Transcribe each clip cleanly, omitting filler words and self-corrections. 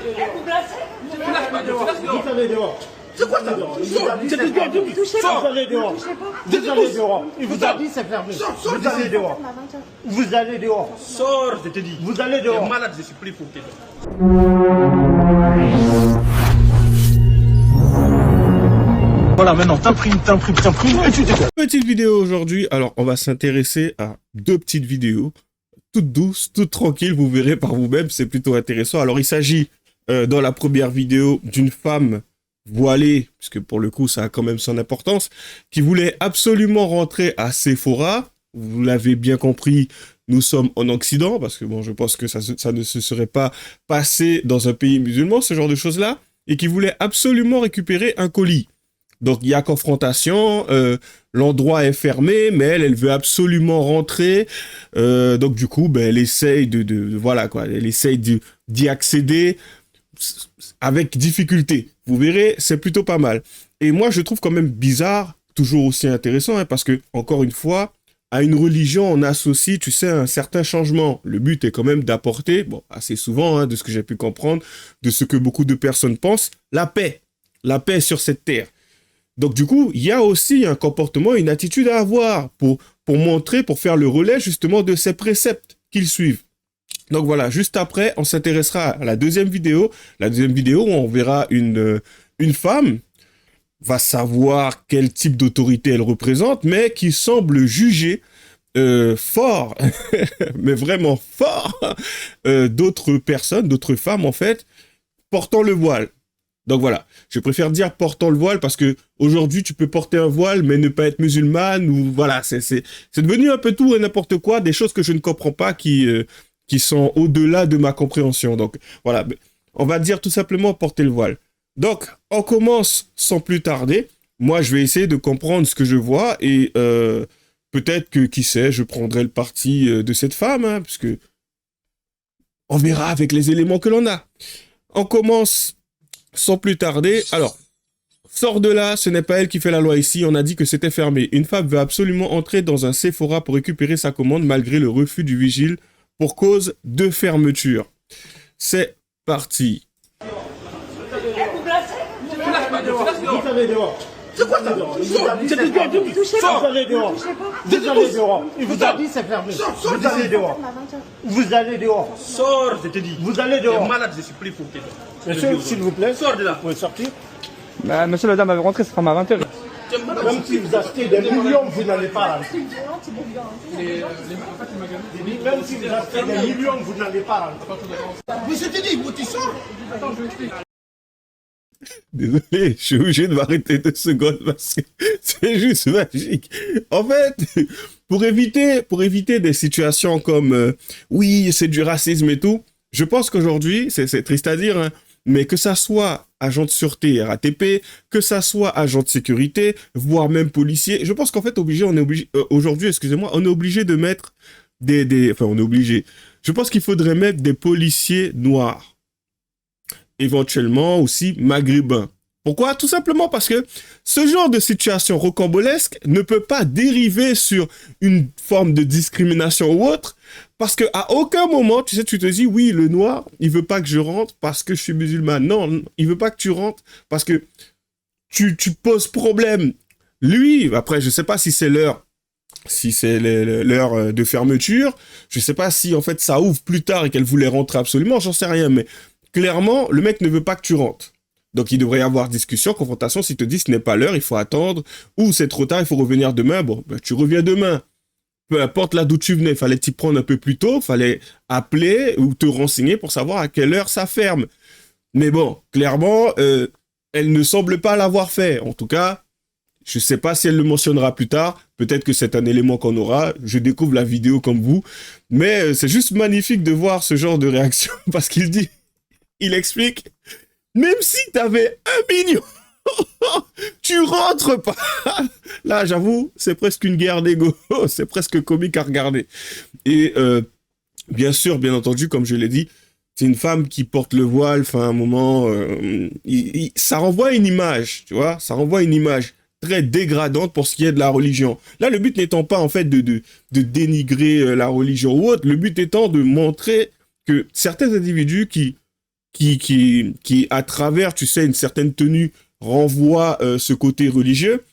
Vous allez dehors. C'est quoi ça? C'est plus dur. Vous allez dehors. Vous allez dehors. Il vous a dit c'est fermé. Vous allez dehors. Vous allez dehors. Sors, je te dis. Vous allez dehors. T'es malade, je suis plus pour toi. Voilà, maintenant, t'imprimes, et tu dégages. Petite vidéo aujourd'hui. Alors, on va s'intéresser à deux petites vidéos. Toutes douces, toutes tranquilles. Vous verrez par vous-même, c'est plutôt intéressant. Alors, il s'agit dans la première vidéo d'une femme voilée, puisque pour le coup, ça a quand même son importance, qui voulait absolument rentrer à Sephora. Vous l'avez bien compris, nous sommes en Occident, parce que bon, je pense que ça ne se serait pas passé dans un pays musulman, ce genre de choses-là, et qui voulait absolument récupérer un colis. Donc, il y a confrontation, l'endroit est fermé, mais elle veut absolument rentrer. Donc, du coup, ben, elle essaye voilà, quoi, elle essaye d'y accéder avec difficulté. Vous verrez, c'est plutôt pas mal. Et moi, je trouve quand même bizarre, toujours aussi intéressant, hein, parce que, encore une fois, à une religion, on associe, tu sais, un certain changement. Le but est quand même d'apporter, bon, assez souvent, hein, de ce que j'ai pu comprendre, de ce que beaucoup de personnes pensent, la paix sur cette terre. Donc, du coup, il y a aussi un comportement, une attitude à avoir pour montrer, pour faire le relais, justement, de ces préceptes qu'ils suivent. Donc, voilà, juste après, on s'intéressera à la deuxième vidéo. La deuxième vidéo où on verra une femme, va savoir quel type d'autorité elle représente, mais qui semble juger fort, mais vraiment fort, d'autres personnes, d'autres femmes, en fait, portant le voile. Donc voilà, je préfère dire portant le voile parce que aujourd'hui tu peux porter un voile mais ne pas être musulmane ou voilà, c'est devenu un peu tout et n'importe quoi, des choses que je ne comprends pas qui sont au-delà de ma compréhension. Donc voilà, on va dire tout simplement porter le voile. Donc on commence sans plus tarder. Moi je vais essayer de comprendre ce que je vois et peut-être que qui sait, je prendrai le parti de cette femme, hein, parce que on verra avec les éléments que l'on a. On commence sans plus tarder. Alors, sors de là, ce n'est pas elle qui fait la loi ici, on a dit que c'était fermé. Une femme veut absolument entrer dans un Sephora pour récupérer sa commande malgré le refus du vigile pour cause de fermeture. C'est parti. Vous allez dehors. C'est quoi ça? C'est plus dur. Vous allez dehors. Vous allez dehors. Il vous a dit c'est fermé. Vous allez dehors. Vous allez dehors. Sors, je te dis. Vous allez T'es dehors. malade, je suis plus pour toi. Monsieur, s'il vous plaît. Sors de là. Vous pouvez sortir. Bah, monsieur, la dame avait rentré, ça sera à 20h. T'es malade. Même si vous achetez des millions, vous n'allez pas rentrer. Même si vous achetez des millions, vous n'allez pas rentrer. Mais je te dis, tu sors. Désolé, je suis obligé de m'arrêter 2 secondes parce que c'est juste magique. En fait, pour éviter des situations comme oui, c'est du racisme et tout, je pense qu'aujourd'hui, c'est triste à dire, hein, mais que ça soit agent de sûreté RATP, que ça soit agent de sécurité, voire même policier, je pense qu'en fait, aujourd'hui, excusez-moi, on est obligé de mettre enfin, on est obligé. Je pense qu'il faudrait mettre des policiers noirs. Éventuellement aussi maghrébins. Pourquoi? Tout simplement parce que ce genre de situation rocambolesque ne peut pas dériver sur une forme de discrimination ou autre, parce que à aucun moment, tu sais, tu te dis, oui, le noir, il veut pas que je rentre parce que je suis musulman. Non, il veut pas que tu rentres parce que tu poses problème. Lui, après, je sais pas si c'est l'heure de fermeture, je sais pas si en fait ça ouvre plus tard et qu'elle voulait rentrer absolument, j'en sais rien, mais clairement, le mec ne veut pas que tu rentres. Donc, il devrait y avoir discussion, confrontation. S'il te dit ce n'est pas l'heure, il faut attendre. Ou c'est trop tard, il faut revenir demain. Bon, ben, tu reviens demain. Peu importe là d'où tu venais, il fallait t'y prendre un peu plus tôt. Il fallait appeler ou te renseigner pour savoir à quelle heure ça ferme. Mais bon, clairement, elle ne semble pas l'avoir fait. En tout cas, je ne sais pas si elle le mentionnera plus tard. Peut-être que c'est un élément qu'on aura. Je découvre la vidéo comme vous. Mais c'est juste magnifique de voir ce genre de réaction parce qu'il dit... Il explique, même si t'avais 1 million, tu rentres pas. Là, j'avoue, c'est presque une guerre d'ego. C'est presque comique à regarder. Et bien sûr, bien entendu, comme je l'ai dit, c'est une femme qui porte le voile. Enfin, à un moment, ça renvoie une image, tu vois. Ça renvoie une image très dégradante pour ce qui est de la religion. Là, le but n'étant pas, en fait, de dénigrer la religion ou autre. Le but étant de montrer que certains individus qui qui à travers, tu sais, une certaine tenue, renvoie ce côté religieux,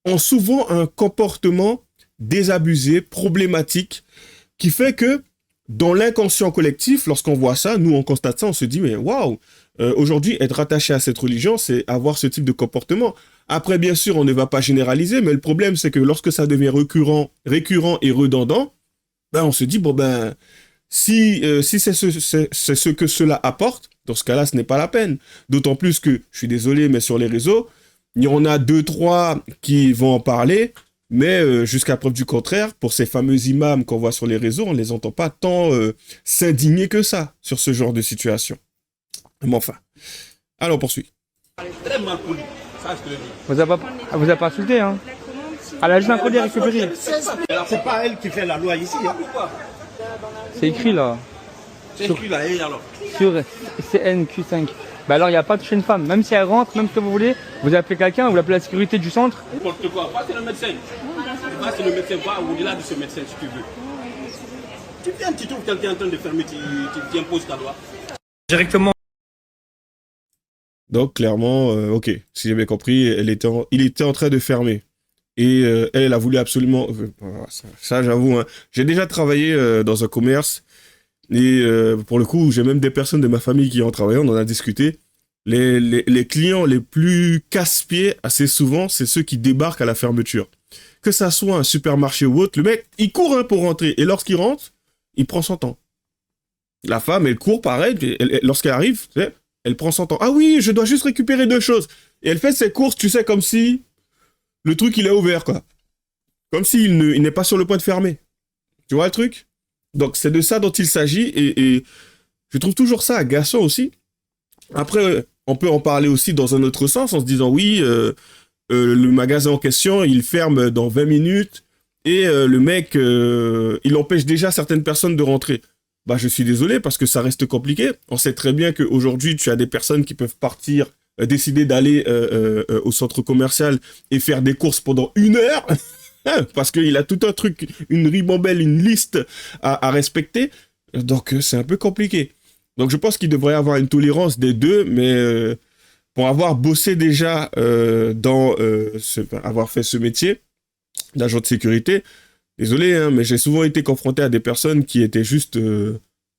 ont souvent un comportement désabusé, problématique, qui fait que dans l'inconscient collectif, lorsqu'on voit ça, nous on constate ça, on se dit mais waouh, aujourd'hui être attaché à cette religion, c'est avoir ce type de comportement. Après bien sûr, on ne va pas généraliser, mais le problème c'est que lorsque ça devient récurrent et redondant, ben on se dit bon ben si c'est ce que cela apporte, dans ce cas-là, ce n'est pas la peine. D'autant plus que, je suis désolé, mais sur les réseaux, il y en a 2-3 qui vont en parler, mais jusqu'à preuve du contraire, pour ces fameux imams qu'on voit sur les réseaux, on ne les entend pas tant s'indigner que ça sur ce genre de situation. Mais enfin, allons, on poursuit. Très mal poli, ça je te le dis. Elle vous a pas insulté, hein? Elle a juste un colis à récupérer. C'est pas elle qui fait la loi ici. Hein. C'est écrit là. C'est écrit là, et alors? Sur CNQ5. Bah alors il n'y a pas de toucher une femme. Même si elle rentre, même ce que vous voulez, vous appelez quelqu'un, vous appelez la sécurité du centre. N'importe quoi, va c'est le médecin. Va c'est le médecin, va au-delà de ce médecin si tu veux. Tu viens, tu trouves quelqu'un en train de fermer, tu imposes ta loi. Directement. Donc clairement, ok, si j'ai bien compris, il était en train de fermer. Et elle a voulu absolument... ça j'avoue, hein, j'ai déjà travaillé dans un commerce. Et pour le coup, j'ai même des personnes de ma famille qui ont travaillé, on en a discuté. Les clients les plus casse-pieds, assez souvent, c'est ceux qui débarquent à la fermeture. Que ça soit un supermarché ou autre, le mec, il court hein, pour rentrer. Et lorsqu'il rentre, il prend son temps. La femme, elle court pareil. Lorsqu'elle arrive, tu sais, elle prend son temps. Ah oui, je dois juste récupérer 2 choses. Et elle fait ses courses, tu sais, comme si le truc, il est ouvert, quoi. Comme s'il n'est pas sur le point de fermer. Tu vois le truc? Donc, c'est de ça dont il s'agit. Et je trouve toujours ça agaçant aussi. Après, on peut en parler aussi dans un autre sens, en se disant, oui, le magasin en question, il ferme dans 20 minutes. Et le mec, il empêche déjà certaines personnes de rentrer. Bah, je suis désolé parce que ça reste compliqué. On sait très bien qu'aujourd'hui, tu as des personnes qui peuvent partir, décider d'aller au centre commercial et faire des courses pendant 1 heure. Parce qu'il a tout un truc, une ribambelle, une liste à respecter. Donc, c'est un peu compliqué. Donc, je pense qu'il devrait y avoir une tolérance des deux, mais pour avoir bossé déjà avoir fait ce métier d'agent de sécurité, désolé, hein, mais j'ai souvent été confronté à des personnes qui étaient juste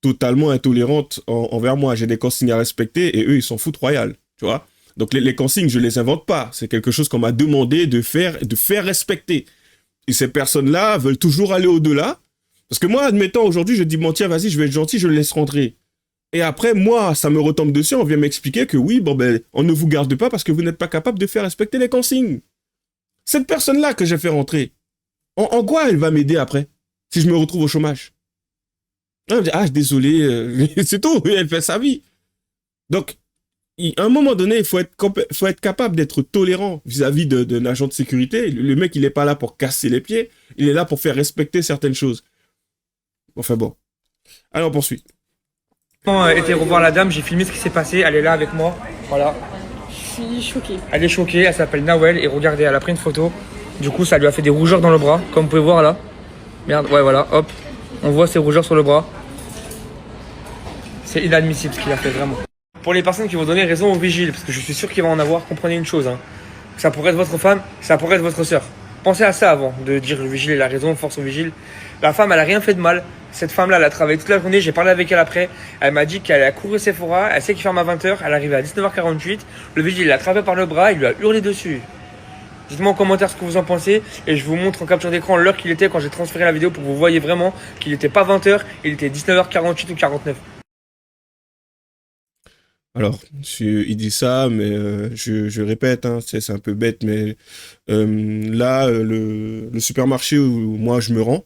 totalement intolérantes envers moi. J'ai des consignes à respecter et eux, ils s'en foutent royal, tu vois. Donc, les consignes, je les invente pas. C'est quelque chose qu'on m'a demandé de faire respecter. Et ces personnes-là veulent toujours aller au-delà. Parce que moi, admettons, aujourd'hui, je dis, bon, tiens, vas-y, je vais être gentil, je le laisse rentrer. Et après, moi, ça me retombe dessus, on vient m'expliquer que oui, bon, ben, on ne vous garde pas parce que vous n'êtes pas capable de faire respecter les consignes. Cette personne-là que j'ai fait rentrer, en quoi elle va m'aider après, si je me retrouve au chômage? Elle me dit, ah, désolé, c'est tout, elle fait sa vie. Donc, à un moment donné, il faut être capable d'être tolérant vis-à-vis d'un agent de sécurité. Le mec, il n'est pas là pour casser les pieds, il est là pour faire respecter certaines choses. Enfin bon. Allez, on poursuit. J'ai été revoir la dame, j'ai filmé ce qui s'est passé, elle est là avec moi, voilà. Je suis choquée. Elle est choquée, elle s'appelle Nawel et regardez, elle a pris une photo. Du coup, ça lui a fait des rougeurs dans le bras, comme vous pouvez voir là. Merde, ouais voilà, hop. On voit ses rougeurs sur le bras. C'est inadmissible ce qu'il a fait, vraiment. Pour les personnes qui vont donner raison au vigile, parce que je suis sûr qu'il va en avoir, comprenez une chose. Hein. Ça pourrait être votre femme, ça pourrait être votre soeur. Pensez à ça avant de dire le vigile, il a raison, force au vigile. La femme, elle a rien fait de mal. Cette femme-là, elle a travaillé toute la journée, j'ai parlé avec elle après. Elle m'a dit qu'elle a couru Sephora, elle sait qu'il ferme à 20h, elle est arrivée à 19h48. Le vigile l'a attrapé par le bras, il lui a hurlé dessus. Dites-moi en commentaire ce que vous en pensez et je vous montre en capture d'écran l'heure qu'il était quand j'ai transféré la vidéo pour que vous voyez vraiment qu'il n'était pas 20h, il était 19h48 ou 49. Alors, il dit ça, mais je répète, hein, c'est un peu bête, mais là, le supermarché où moi je me rends,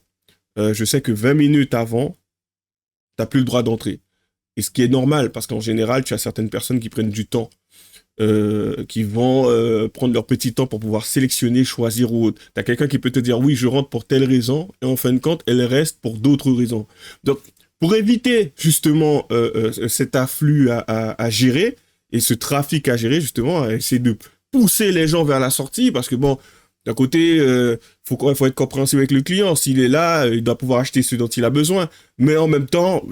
je sais que 20 minutes avant, t'as plus le droit d'entrer. Et ce qui est normal, parce qu'en général, tu as certaines personnes qui prennent du temps, qui vont prendre leur petit temps pour pouvoir sélectionner, choisir ou autre. T'as quelqu'un qui peut te dire, oui, je rentre pour telle raison, et en fin de compte, elle reste pour d'autres raisons. Donc, pour éviter justement cet afflux à gérer et ce trafic à gérer, justement, à essayer de pousser les gens vers la sortie, parce que bon, d'un côté, faut être compréhensible avec le client. S'il est là, il doit pouvoir acheter ce dont il a besoin. Mais en même temps,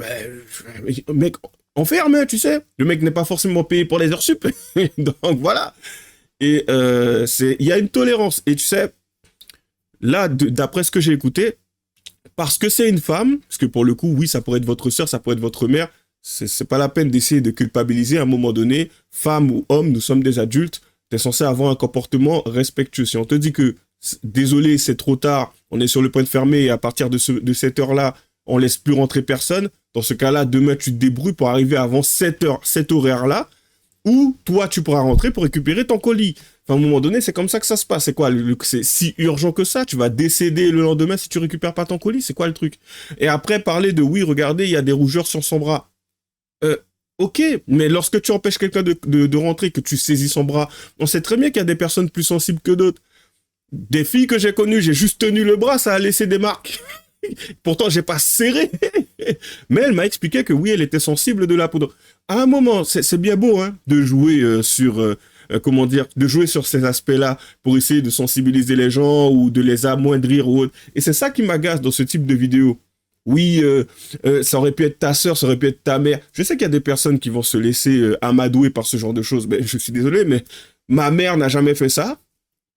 mec, enferme, hein, tu sais. Le mec n'est pas forcément payé pour les heures sup. Donc voilà. Et il y a une tolérance. Et tu sais, là, d'après ce que j'ai écouté, parce que c'est une femme, parce que pour le coup, oui, ça pourrait être votre sœur, ça pourrait être votre mère, c'est pas la peine d'essayer de culpabiliser. À un moment donné, femme ou homme, nous sommes des adultes, tu es censé avoir un comportement respectueux. Si on te dit que, désolé, c'est trop tard, on est sur le point de fermer et à partir de cette heure-là, on laisse plus rentrer personne, dans ce cas-là, demain, tu te débrouilles pour arriver avant cet horaire-là, ou toi, tu pourras rentrer pour récupérer ton colis. Enfin, à un moment donné, c'est comme ça que ça se passe. C'est quoi? C'est si urgent que ça? Tu vas décéder le lendemain si tu récupères pas ton colis? C'est quoi le truc? Et après, parler de, oui, regardez, il y a des rougeurs sur son bras. Ok, mais lorsque tu empêches quelqu'un de rentrer, que tu saisis son bras, on sait très bien qu'il y a des personnes plus sensibles que d'autres. Des filles que j'ai connues, j'ai juste tenu le bras, ça a laissé des marques. Pourtant, j'ai pas serré. Mais elle m'a expliqué que oui, elle était sensible de la poudre. À un moment, c'est bien beau hein, de jouer comment dire, de jouer sur ces aspects-là pour essayer de sensibiliser les gens ou de les amoindrir ou autre. Et c'est ça qui m'agace dans ce type de vidéo. Oui, ça aurait pu être ta sœur, ça aurait pu être ta mère. Je sais qu'il y a des personnes qui vont se laisser amadouer par ce genre de choses. Mais je suis désolé, mais ma mère n'a jamais fait ça.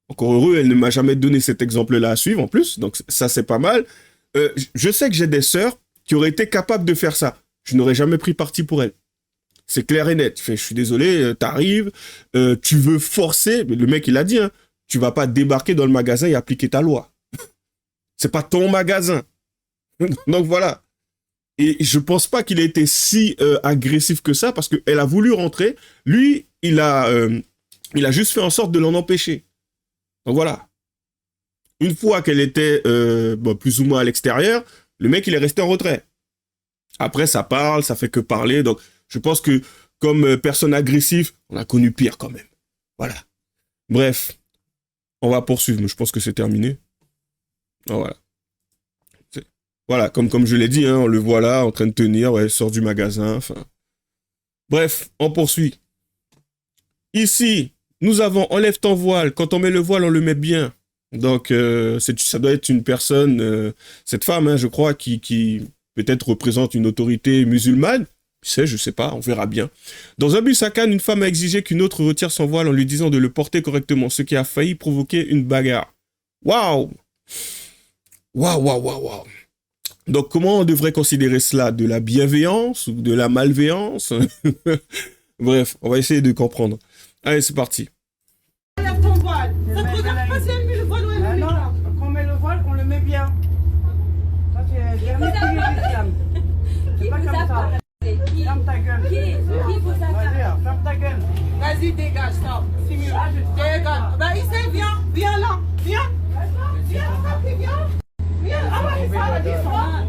Encore heureux, elle ne m'a jamais donné cet exemple-là à suivre en plus. Donc ça, c'est pas mal. Je sais que j'ai des sœurs qui auraient été capables de faire ça. Je n'aurais jamais pris parti pour elles. C'est clair et net. Je suis désolé, t'arrives, tu veux forcer, mais le mec il a dit, hein, tu vas pas débarquer dans le magasin et appliquer ta loi. C'est pas ton magasin. Donc voilà. Et je pense pas qu'il ait été si agressif que ça parce qu'elle a voulu rentrer. Lui, il a juste fait en sorte de l'en empêcher. Donc voilà. Une fois qu'elle était plus ou moins à l'extérieur, le mec il est resté en retrait. Après ça parle, ça fait que parler. Donc je pense que comme personne agressive, on a connu pire quand même. Voilà. Bref, on va poursuivre. Mais je pense que c'est terminé. Voilà. Voilà, comme je l'ai dit, hein, on le voit là, en train de tenir, ouais, il sort du magasin, enfin. Bref, on poursuit. Ici, nous avons enlève ton voile. Quand on met le voile, on le met bien. Donc, ça doit être une personne, cette femme, hein, je crois, qui peut-être représente une autorité musulmane. Je sais pas, on verra bien. Dans un bus à Cannes, une femme a exigé qu'une autre retire son voile en lui disant de le porter correctement, ce qui a failli provoquer une bagarre. Waouh! Waouh, waouh, waouh, waouh! Donc, comment on devrait considérer cela? De la bienveillance ou de la malveillance? Bref, on va essayer de comprendre. Allez, c'est parti. Enlève ton voile. Ça te regarde pas si elle met le voile ou elle le met pas. Quand on met le voile, on le met bien. Ça, c'est un esprit de l'islam. C'est pas comme ça. Ferme ta gueule. Qui vous a Vas-y, ferme ta gueule. Vas-y, dégage, stop. C'est mieux. Dégage. Bah, ici, viens là. Viens. Viens, papi, viens. Viens. Ah ouais, ça, la descend.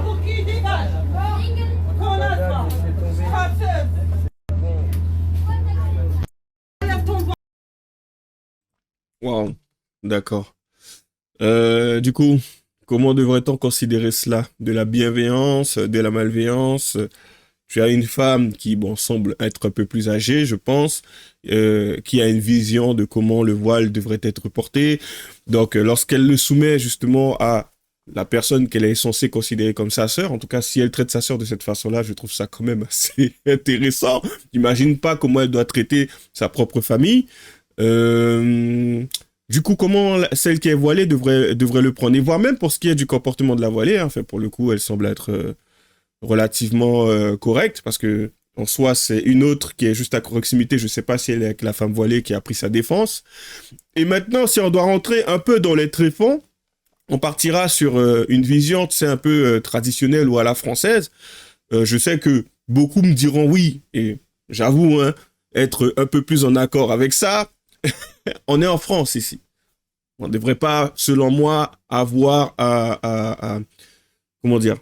Pour qui dégage? Qu'on a ça. Frappeuse. Enlève ton voile. Waouh, d'accord. Du coup, comment devrait-on considérer cela? De la bienveillance, de la malveillance? Tu as une femme qui, bon, semble être un peu plus âgée, je pense, qui a une vision de comment le voile devrait être porté. Donc, lorsqu'elle le soumet justement à la personne qu'elle est censée considérer comme sa sœur, en tout cas, si elle traite sa sœur de cette façon-là, je trouve ça quand même assez intéressant. J'imagine pas comment elle doit traiter sa propre famille. Du coup, comment celle qui est voilée devrait le prendre? Et voire même pour ce qui est du comportement de la voilée, hein, enfin, pour le coup, elle semble être relativement correcte, parce que en soi, c'est une autre qui est juste à proximité. Je sais pas si elle est avec la femme voilée qui a pris sa défense. Et maintenant, si on doit rentrer un peu dans les tréfonds, on partira sur une vision, tu sais, un peu traditionnelle ou à la française. Je sais que beaucoup me diront oui, et j'avoue, hein, être un peu plus en accord avec ça. On est en France ici. On ne devrait pas, selon moi, avoir comment dire,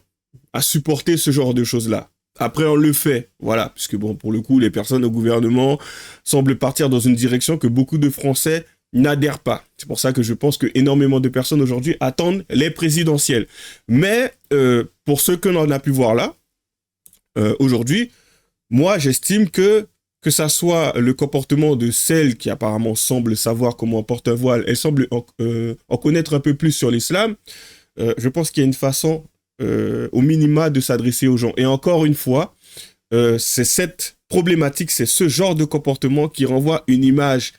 à supporter ce genre de choses-là. Après, on le fait, voilà, puisque bon, pour le coup, les personnes au gouvernement semblent partir dans une direction que beaucoup de Français n'adhèrent pas. C'est pour ça que je pense que énormément de personnes aujourd'hui attendent les présidentielles. Mais pour ceux que l'on a pu voir là, aujourd'hui, moi, j'estime que ça soit le comportement de celle qui apparemment semble savoir comment on porte un voile, elle semble en connaître un peu plus sur l'islam. Je pense qu'il y a une façon au minima de s'adresser aux gens. Et encore une fois, c'est cette problématique, c'est ce genre de comportement qui renvoie une image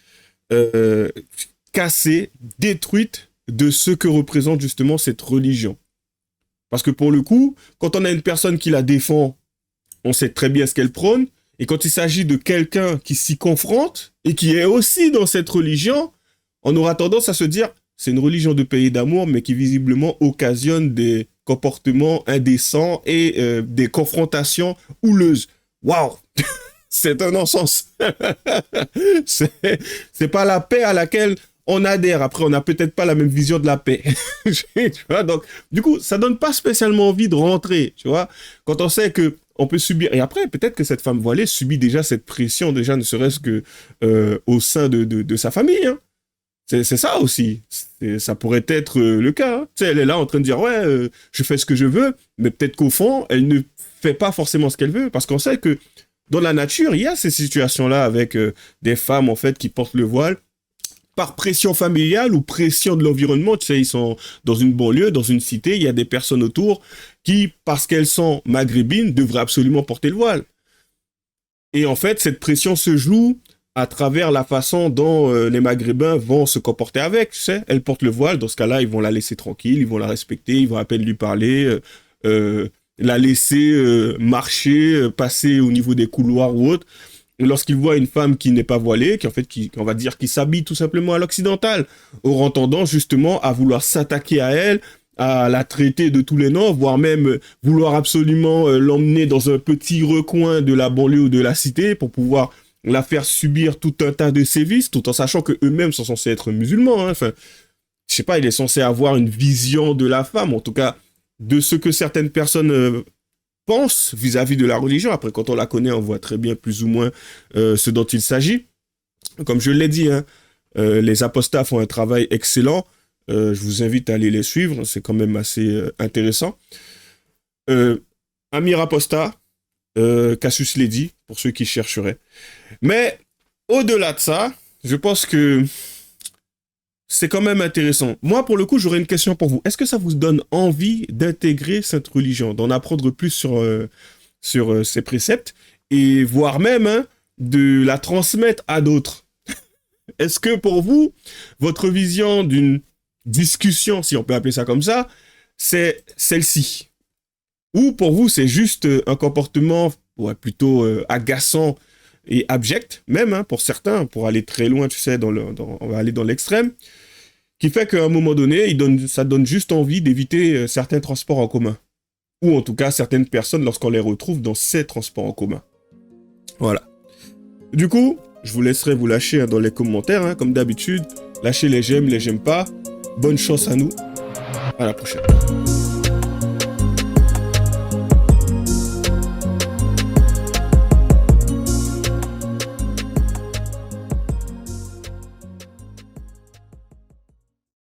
cassée, détruite de ce que représente justement cette religion. Parce que pour le coup, quand on a une personne qui la défend, on sait très bien ce qu'elle prône, et quand il s'agit de quelqu'un qui s'y confronte et qui est aussi dans cette religion, on aura tendance à se dire c'est une religion de paix et d'amour, mais qui visiblement occasionne des comportements indécents et des confrontations houleuses. Waouh. C'est un non-sens. C'est pas la paix à laquelle on adhère. Après, on n'a peut-être pas la même vision de la paix. Tu vois, donc, du coup, ça donne pas spécialement envie de rentrer, tu vois. Quand on sait que on peut subir, et après, peut-être que cette femme voilée subit déjà cette pression, déjà ne serait-ce que au sein de sa famille, hein. C'est ça aussi. Ça pourrait être le cas. Hein. Tu sais, elle est là en train de dire, ouais, je fais ce que je veux, mais peut-être qu'au fond, elle ne fait pas forcément ce qu'elle veut, parce qu'on sait que dans la nature, il y a ces situations-là avec des femmes, en fait, qui portent le voile par pression familiale ou pression de l'environnement. Tu sais, ils sont dans une banlieue, dans une cité, il y a des personnes autour qui, parce qu'elles sont maghrébines, devraient absolument porter le voile. Et en fait, cette pression se joue à travers la façon dont les Maghrébins vont se comporter avec, tu sais. Elle porte le voile, dans ce cas-là, ils vont la laisser tranquille, ils vont la respecter, ils vont à peine lui parler, la laisser marcher, passer au niveau des couloirs ou autre. Lorsqu'ils voient une femme qui n'est pas voilée, qui en fait, on va dire, qui s'habille tout simplement à l'occidental, auront tendance justement à vouloir s'attaquer à elle, à la traiter de tous les noms, voire même vouloir absolument l'emmener dans un petit recoin de la banlieue ou de la cité pour pouvoir la faire subir tout un tas de sévices, tout en sachant que eux-mêmes sont censés être musulmans. Hein. Enfin, je sais pas, il est censé avoir une vision de la femme, en tout cas de ce que certaines personnes pensent vis-à-vis de la religion. Après, quand on la connaît, on voit très bien plus ou moins ce dont il s'agit. Comme je l'ai dit, hein, les apostats font un travail excellent. Je vous invite à aller les suivre, c'est quand même assez intéressant. Amir Apostat, Cassius l'a dit, pour ceux qui chercheraient. Mais au-delà de ça, je pense que c'est quand même intéressant. Moi, pour le coup, j'aurais une question pour vous. Est-ce que ça vous donne envie d'intégrer cette religion, d'en apprendre plus sur ses préceptes, et voire même hein, de la transmettre à d'autres? Est-ce que pour vous, votre vision d'une discussion, si on peut appeler ça comme ça, c'est celle-ci? Ou pour vous, c'est juste un comportement plutôt agaçant et abject, même hein, pour certains, pour aller très loin, tu sais, on va aller dans l'extrême, qui fait qu'à un moment donné, ça donne juste envie d'éviter certains transports en commun. Ou en tout cas, certaines personnes lorsqu'on les retrouve dans ces transports en commun. Voilà. Du coup, je vous laisserai vous lâcher hein, dans les commentaires, hein, comme d'habitude. Lâchez les j'aime pas. Bonne chance à nous. À la prochaine.